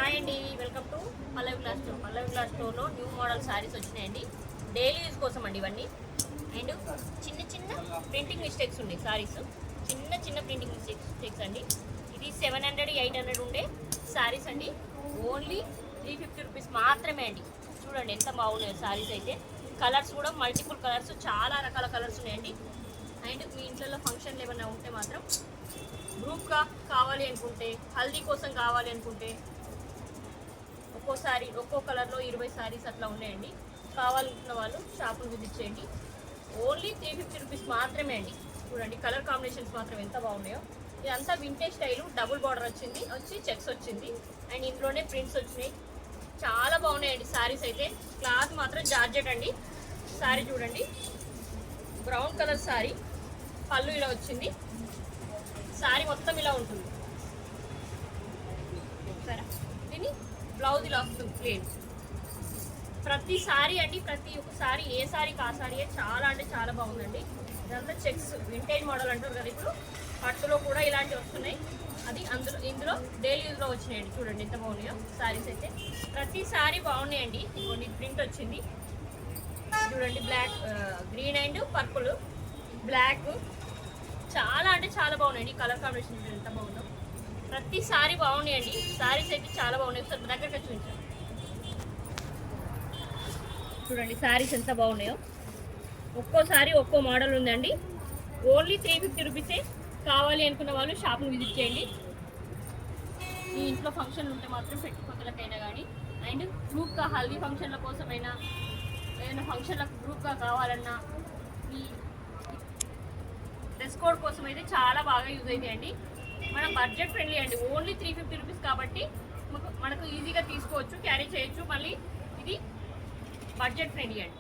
Hi అండి, welcome to Pallavi glass store. Pallavi glass స్టోర్లో new model saris వచ్చినాయండి. Daily use కోసం అండి ఇవన్నీ. అండ్ చిన్న చిన్న ప్రింటింగ్ మిస్టేక్స్ ఉన్నాయి శారీస్, చిన్న చిన్న ప్రింటింగ్ మిస్టేక్స్ అండి. ఇది 700 800 ఉండే శారీస్ అండి. ఓన్లీ 350 రూపీస్ మాత్రమే అండి. చూడండి ఎంత బాగున్నాయో శారీస్ అయితే. కలర్స్ కూడా మల్టిపుల్ కలర్స్, చాలా రకాల కలర్స్ ఉన్నాయండి. అండ్ మీ ఇంట్లో ఫంక్షన్లు ఏమైనా ఉంటే మాత్రం గ్రూప్గా కావాలి అనుకుంటే, హల్దీ కోసం కావాలి అనుకుంటే, ఒక్కోసారి ఒక్కో కలర్లో 20 శారీస్ అట్లా ఉన్నాయండి. కావాలనుకున్న వాళ్ళు షాప్ను విజిట్ చేయండి. ఓన్లీ 350 రూపీస్ మాత్రమే అండి. చూడండి కలర్ కాంబినేషన్స్ మాత్రం ఎంత బాగున్నాయో. ఇదంతా వింటేజ్ స్టైలు, డబుల్ బార్డర్ వచ్చి చెక్స్ వచ్చింది. అండ్ ఇందులోనే ప్రింట్స్ వచ్చినాయి. చాలా బాగున్నాయండి శారీస్ అయితే. క్లాత్ మాత్రం జార్జెట్ అండి. శారీ చూడండి, బ్రౌన్ కలర్ శారీ, పళ్ళు ఇలా వచ్చింది. శారీ మొత్తం ఇలా ఉంటుంది. సరే, దీని బ్లౌజ్ ఇలా వస్తుంది ప్లేన్. ప్రతి శారీ అండి, ప్రతి ఒక్క శారీ ఏ శారీకి ఆ శారీ చాలా అంటే చాలా బాగుందండి. ఇదంతా చెక్స్, వింటేజ్ మోడల్ అంటారు కదా ఇప్పుడు. పట్టులో కూడా ఇలాంటివి వస్తున్నాయి. అది ఇందులో డైలీ యూజ్లో వచ్చినాయండి. చూడండి ఎంత బాగున్నాయో శారీస్ అయితే. ప్రతి శారీ బాగున్నాయండి. ఇంకొన్ని ప్రింట్ వచ్చింది చూడండి, black, green and purple, black, చాలా అంటే చాలా బాగున్నాయండి. కలర్ కాంబినేషన్ ఎంత బాగుందో. ప్రతి శారీ బాగున్నాయండి. శారీస్ అయితే చాలా బాగున్నాయి. ఒకసారి దగ్గరగా చూపించండి. చూడండి శారీస్ ఎంత బాగున్నాయో. ఒక్కో శారీ ఒక్కో మోడల్ ఉందండి. ఓన్లీ 350 రూపీసే. కావాలి అనుకున్న వాళ్ళు షాప్ని విజిట్ చేయండి. మీ ఇంట్లో ఫంక్షన్లు ఉంటే మాత్రం పెట్టుకోతలకైనా కానీ, అండ్ గ్రూప్గా హల్దీ ఫంక్షన్ల కోసమైనా, ఏదైనా ఫంక్షన్లకు గ్రూప్గా కావాలన్నా, ఈ డ్రెస్ కోడ్ కోసం అయితే చాలా బాగా యూజ్ అవుతాయండి. మనం బడ్జెట్ ఫ్రెండ్లీ అండి. ఓన్లీ 350 రూపీస్ కాబట్టి మనకు ఈజీగా తీసుకోవచ్చు, క్యారీ చేయొచ్చు. మళ్ళీ ఇది బడ్జెట్ ఫ్రెండ్లీ అండి.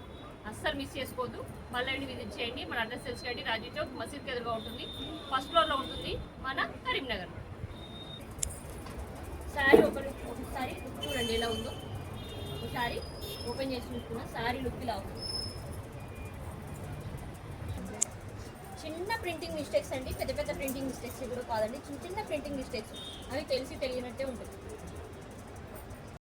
అస్సలు మిస్ చేసుకోవద్దు. మళ్ళీ విజిట్ చేయండి. మన అడ్రస్ తెలుసుకోండి. రాజీ చౌక్ మసీద్కి ఎదురుగా ఉంటుంది. ఫస్ట్ ఫ్లోర్లో ఉంటుంది మన కరీంనగర్. శారీ ఒకసారి చూడండి ఎలా ఉందో. ఒకసారి ఓపెన్ చేసి చూసుకున్న శారీ లుక్ ఇలా ఉంది. చిన్న ప్రింటింగ్ మిస్టేక్స్ అండి, పెద్ద పెద్ద ప్రింటింగ్ మిస్టేక్స్ కూడా కాదండి. చిన్న చిన్న ప్రింటింగ్ మిస్టేక్స్ అవి తెలిసి తెలియనట్టే ఉంటుంది.